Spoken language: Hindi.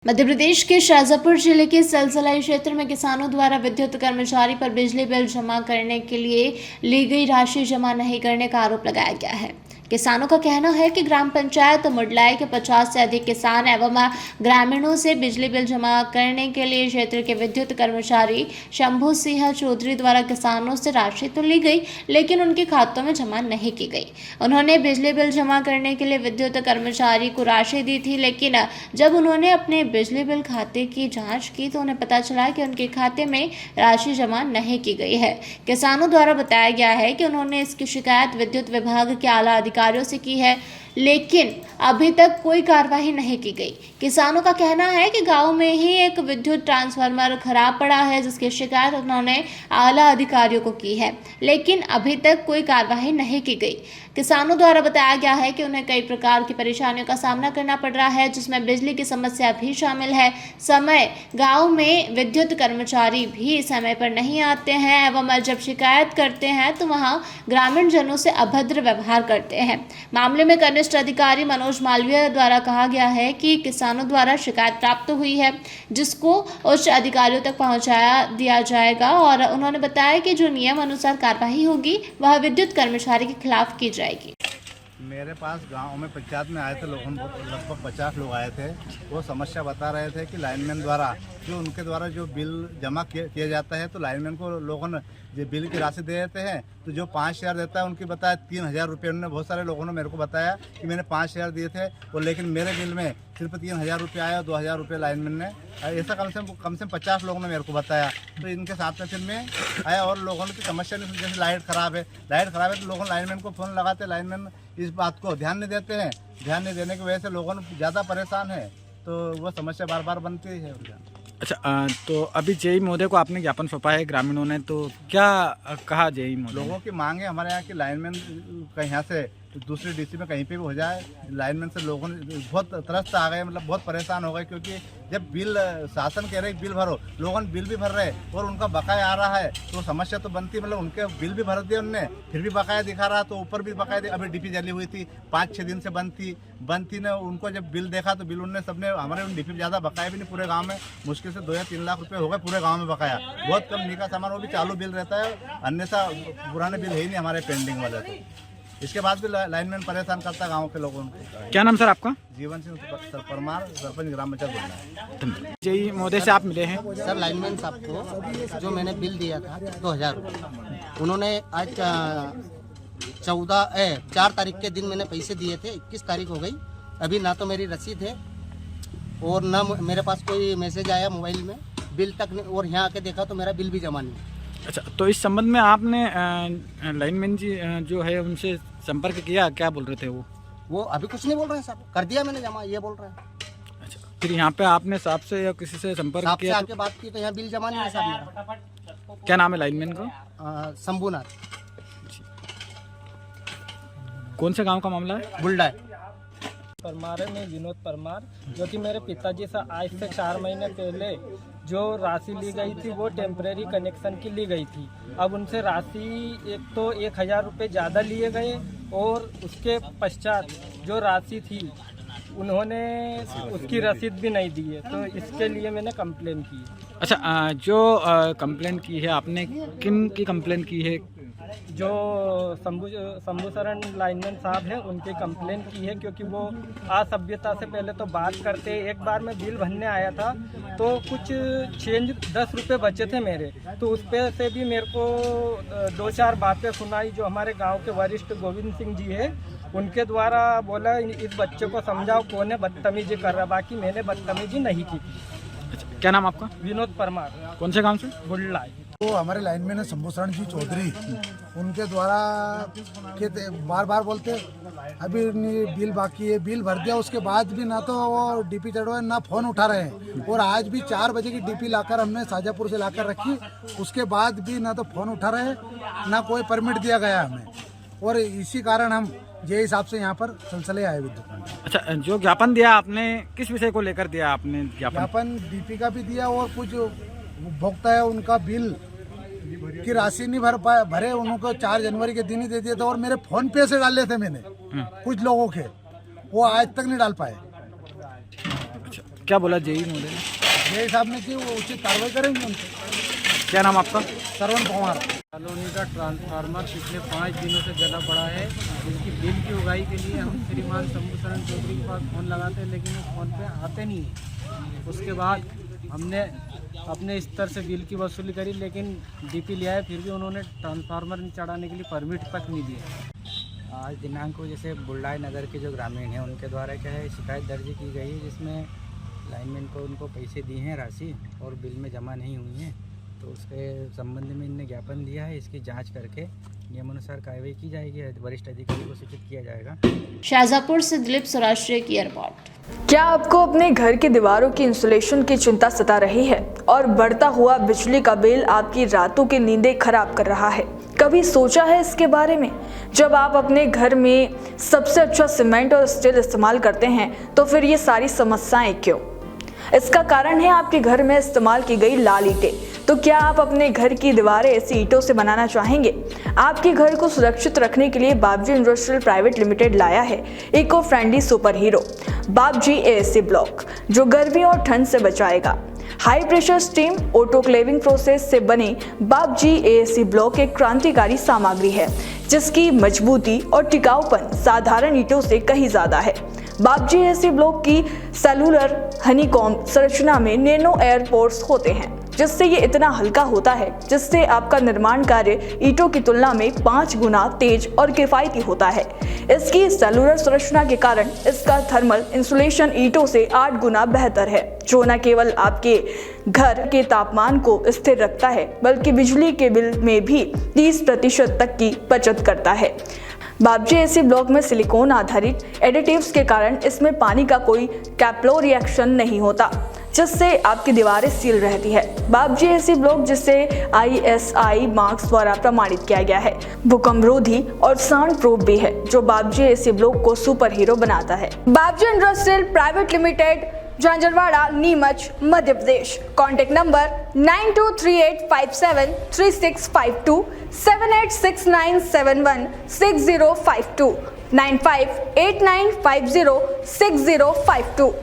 मध्य प्रदेश के शाजापुर जिले के सलसलाई क्षेत्र में किसानों द्वारा विद्युत कर्मचारी पर बिजली बिल जमा करने के लिए ली गई राशि जमा नहीं करने का आरोप लगाया गया है। किसानों का कहना है कि ग्राम पंचायत मुडलाई के 50 से अधिक किसान एवं ग्रामीणों से बिजली बिल जमा करने के लिए क्षेत्र के विद्युत कर्मचारी शंभू सिंह चौधरी द्वारा किसानों से राशि तो ली गई, लेकिन उनके खातों में जमा नहीं की गई। उन्होंने बिजली बिल जमा करने के लिए विद्युत कर्मचारी को राशि दी थी, लेकिन जब उन्होंने अपने बिजली बिल खाते की जांच की तो उन्हें पता चला कि उनके खाते में राशि जमा नहीं की गई है। किसानों द्वारा बताया गया है कि उन्होंने इसकी शिकायत विद्युत विभाग के आला अधिकारियों से की है, लेकिन अभी तक कोई कार्रवाई नहीं की गई। किसानों का कहना है कि गांव में ही एक विद्युत ट्रांसफार्मर खराब पड़ा है, जिसकी शिकायत उन्होंने आला अधिकारियों को की है, लेकिन अभी तक कोई कार्रवाई नहीं की गई। किसानों द्वारा बताया गया है कि उन्हें कई प्रकार की परेशानियों का सामना करना पड़ रहा है, जिसमें बिजली की समस्या भी शामिल है। गांव में विद्युत कर्मचारी भी समय पर नहीं आते हैं एवं जब शिकायत करते हैं तो वहां ग्रामीण जनों से अभद्र व्यवहार करते हैं। मामले में कनिष्ठ अधिकारी मनोज मालवीय द्वारा कहा गया है कि किसानों द्वारा शिकायत प्राप्त हुई है, जिसको उच्च अधिकारियों तक पहुंचाया दिया जाएगा और उन्होंने बताया कि जो नियम अनुसार कार्रवाई होगी वह विद्युत कर्मचारी के खिलाफ की जाएगी। मेरे पास गांव में पंचायत में आए थे लोग, लगभग 50 लोग आए थे। वो समस्या बता रहे थे कि लाइनमैन द्वारा उनके द्वारा जो बिल जमा किया जाता है तो लाइनमैन को लोगों ने जो बिल की राशि दे देते हैं, तो जो 5,000 देता है उनकी बताया 3,000 रुपये। उन्होंने बहुत सारे लोगों ने मेरे को बताया कि मैंने 5,000 दिए थे और लेकिन मेरे बिल में सिर्फ 3,000 रुपये आया, 2,000 रुपये लाइनमैन ने, ऐसा कम से कम 50 लोगों ने मेरे को बताया। तो इनके साथ में फिर मैं आया और लोगों की समस्या नहीं, जैसे लाइट ख़राब है तो लोगों लाइनमैन को फ़ोन लगाते, लाइनमैन इस बात को ध्यान नहीं देते हैं। ध्यान नहीं देने की वजह से लोगों ज़्यादा परेशान है, तो वो समस्या बार बार बनती है। अच्छा, तो अभी जेई महोदय को आपने ज्ञापन सौंपा है ग्रामीणों ने, तो क्या कहा जेई महोदय? लोगों की मांग है हमारे यहाँ की लाइनमैन कहीं यहाँ से दूसरी डीसी में कहीं पे भी हो जाए। लाइनमैन से लोगों ने बहुत त्रस्त आ गए, मतलब बहुत परेशान हो गए, क्योंकि जब बिल शासन कह रहे बिल भरो, लोगों ने बिल भी भर रहे और उनका बकाया आ रहा है, तो समस्या तो बनती है। मतलब उनके बिल भी भर दिए उनने, फिर भी बकाया दिखा रहा, तो ऊपर भी बकाया अभी डीपी जली हुई थी, 5-6 दिन से बंद थी ना। उनको जब बिल देखा तो बिल उनने सबने हमारे डीपी ज़्यादा बकाया भी नहीं पूरे गाँव में, मुश्किल से 2 या 3 लाख रुपये हो गए पूरे गाँव में बकाया। बहुत कम निका सामान, वो भी चालू बिल रहता है, अन्यथा पुराने बिल है ही नहीं हमारे पेंडिंग वाले। तो इसके बाद भी लाइनमैन परेशान करता है गांव के लोगों को। क्या नाम सर आपका? जीवन सिंह परमार, सरपंच ग्राम पंचायत बोलना है। जेई महोदय से आप मिले हैं? सर, लाइनमैन साहब को जो मैंने बिल दिया था 2,000 रुपये, उन्होंने आज 4 तारीख के दिन मैंने पैसे दिए थे, 21 तारीख हो गई, अभी ना तो मेरी रसीद है और ना मेरे पास कोई मैसेज आया मोबाइल में बिल तक नहीं, और यहाँ आके देखा तो मेरा बिल भी जमा नहीं। अच्छा, तो इस संबंध में आपने लाइनमैन जी जो है उनसे संपर्क किया? क्या बोल रहे थे वो? अभी कुछ नहीं बोल रहे हैं साहब, कर दिया मैंने जमा, ये बोल रहे हैं। अच्छा, फिर यहाँ पे आपने साहब से या किसी से संपर्क किया? आके बात की तो यहाँ बिल जमा नहीं है साहब। क्या नाम है लाइनमैन का? शंभूनाथ। कौन से गांव का मामला है? बुल्डा परमार में विनोद परमार, जो कि मेरे पिताजी से आज से 4 महीने पहले जो राशि ली गई थी वो टेम्परेरी कनेक्शन की ली गई थी। अब उनसे राशि एक तो 1,000 रुपये ज़्यादा लिए गए और उसके पश्चात जो राशि थी उन्होंने उसकी रसीद भी नहीं दी है, तो इसके लिए मैंने कंप्लेन की। अच्छा, जो कंप्लेन की है आपने, किन की कंप्लेन की है? जो शंभू शरण लाइनमैन साहब हैं उनकी कंप्लेन की है, क्योंकि वो असभ्यता से पहले तो बात करते। एक बार मैं बिल भरने आया था तो कुछ चेंज 10 रुपये बचे थे मेरे, तो उस पर से भी मेरे को 2-4 बातें सुनाई। जो हमारे गांव के वरिष्ठ गोविंद सिंह जी है उनके द्वारा बोला इस बच्चे को समझाओ कौन है बदतमीजी कर रहा, बाकी मैंने बदतमीजी नहीं की थी। अच्छा, क्या नाम आपका? विनोद परमार। कौन से गांव से? बुल्ला। तो हमारे लाइनमैन है शंभू शरण जी चौधरी, उनके द्वारा बार बार बोलते अभी बिल बाकी है, बिल भर दिया, उसके बाद भी ना तो वो डीपी चढ़वाए ना फ़ोन उठा रहे हैं। और आज भी 4 बजे की डीपी लाकर हमने शाजापुर से लाकर रखी, उसके बाद भी ना तो फ़ोन उठा रहे ना कोई परमिट दिया गया हमें, और इसी कारण हम जे हिसाब से यहाँ पर सिलसिले आए विद्युत। अच्छा, जो ज्ञापन दिया आपने किस विषय को लेकर दिया आपने ज्ञापन? डीपी का भी दिया और कुछ उपभोक्ता है उनका बिल की राशि नहीं भरे, उनको 4 जनवरी के दिन ही दे दिया था, और मेरे फोन पे से डाले थे मैंने कुछ लोगों के, वो आज तक नहीं डाल पाए। अच्छा, क्या बोला जेई महोदय ने? ये साहब ने कि वो उचित कार्रवाई करेंगे उनसे। क्या नाम आपका? श्रवण कुमार। कॉलोनी का ट्रांसफार्मर पिछले 5 दिनों से जला पड़ा है, जिसकी बिल की उगाही के लिए हम श्रीमान शंभूशरण चौधरी के पास फ़ोन लगाते हैं, लेकिन वो फ़ोन पे आते नहीं है। उसके बाद हमने अपने स्तर से बिल की वसूली करी, लेकिन डीपी लिया है, फिर भी उन्होंने ट्रांसफार्मर चढ़ाने के लिए परमिट तक नहीं दिया। आज दिनांक को जैसे बुल्डाई नगर के जो ग्रामीण हैं उनके द्वारा क्या है शिकायत दर्ज की गई है, जिसमें लाइनमैन को उनको पैसे दिए हैं राशि और बिल में जमा नहीं हुई हैं, तो उसके संबंध में इनने ज्ञापन दिया है। इसकी जांच करके नियमानुसार कार्रवाई की जाएगी, वरिष्ठ अधिकारी को सूचित किया जाएगा। शाहजहाँपुर से दिलीप सौराष्ट्र की रिपोर्ट। क्या आपको अपने घर की दीवारों की इंसुलेशन की चिंता सता रही है और बढ़ता हुआ बिजली का बिल आपकी रातों की नींदें खराब कर रहा है? कभी सोचा है इसके बारे में? जब आप अपने घर में सबसे अच्छा सीमेंट और स्टील इस्तेमाल करते हैं तो फिर ये सारी समस्याएं क्यों? इसका कारण है आपके घर में इस्तेमाल की गई लाल ईंटें। तो क्या आप अपने घर की दीवारें ऐसी ईंटों से बनाना चाहेंगे? आपके घर को सुरक्षित रखने के लिए बाबजी इंडस्ट्रियल प्राइवेट लिमिटेड लाया है इको फ्रेंडली सुपर हीरो बाबजी एएससी ब्लॉक, जो गर्मी और ठंड से बचाएगा। High pressure steam autoclaving process से बने बाबजी एएससी ब्लॉक एक क्रांतिकारी सामग्री है, जिसकी मजबूती और टिकाऊपन साधारण ईंटों से कहीं ज्यादा है। बाबजी एएससी ब्लॉक की सेलुलर हनीकॉम्ब संरचना में नैनो एयर पोर्स होते हैं, जिससे ये इतना हल्का होता है जिससे आपका निर्माण कार्य ईंटों की तुलना में 5 गुना तेज और किफायती होता है। इसकी सेलुलर संरचना के कारण इसका थर्मल इंसुलेशन ईंटों से 8 गुना बेहतर है, जो न केवल आपके घर के तापमान को स्थिर रखता है बल्कि बिजली के बिल में भी 30% तक की बचत करता है। बाबजी एएससी ब्लॉक में सिलिकॉन आधारित एडिटिव्स के कारण इसमें पानी का कोई कैप्लो रिएक्शन नहीं होता, जिससे आपकी दीवारें सील रहती है। बाबजी एएससी ब्लॉक, जिसे ISI मार्क्स द्वारा प्रमाणित किया गया है, भूकंपरोधी और साउंड प्रूफ भी है, जो बाबजी एएससी ब्लॉक को सुपर हीरो बनाता है। Babji industrial private limited, Jhanjharwada, Neemuch, Madhya Pradesh. Contact number 9238573652, 7869716052, 9589506052।